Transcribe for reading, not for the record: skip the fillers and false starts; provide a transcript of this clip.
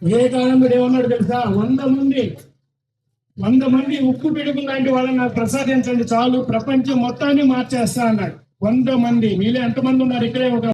వివేకానందుడు ఏమన్నాడు తెలుసా? 100 మంది ఉక్కు పిడుగులు లాంటి వాళ్ళని నాకు ప్రసాదించండి చాలు, ప్రపంచం మొత్తాన్ని మార్చేస్తా అన్నాడు. 100 మంది. మీలో ఎంతమంది ఉన్నారు? ఇక్కడే ఒక